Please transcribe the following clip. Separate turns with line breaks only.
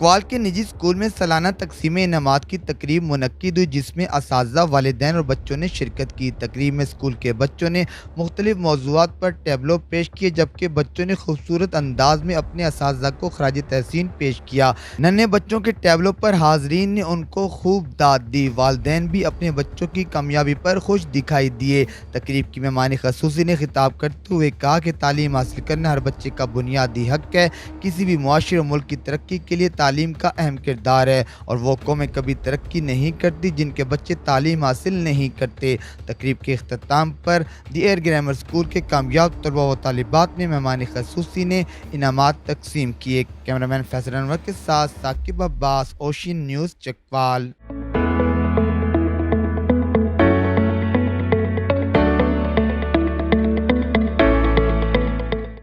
چکوال کے نجی سکول میں سالانہ تقسیم انعامات کی تقریب منعقد ہوئی، جس میں اساتذہ، والدین اور بچوں نے شرکت کی۔ تقریب میں سکول کے بچوں نے مختلف موضوعات پر ٹیبلو پیش کیے، جبکہ بچوں نے خوبصورت انداز میں اپنے اساتذہ کو خراج تحسین پیش کیا۔ ننھے بچوں کے ٹیبلو پر حاضرین نے ان کو خوب داد دی۔ والدین بھی اپنے بچوں کی کامیابی پر خوش دکھائی دیے۔ تقریب کی مہمان خصوصی نے خطاب کرتے ہوئے کہا کہ تعلیم حاصل کرنا ہر بچے کا بنیادی حق ہے۔ کسی بھی معاشرے اور ملک کی ترقی کے لیے تعلیم کا اہم کردار ہے، اور وہ قومیں کبھی ترقی نہیں کرتی جن کے بچے تعلیم حاصل نہیں کرتے۔ تقریب کے اختتام پر دی ایئر گرامر اسکول کے کامیاب طلباء و طالبات میں مہمان خصوصی نے انعامات تقسیم کیے۔ کیمرہ مین فیصل انور کے ساتھ ثاقب عباس، اوشین نیوز، چکوال۔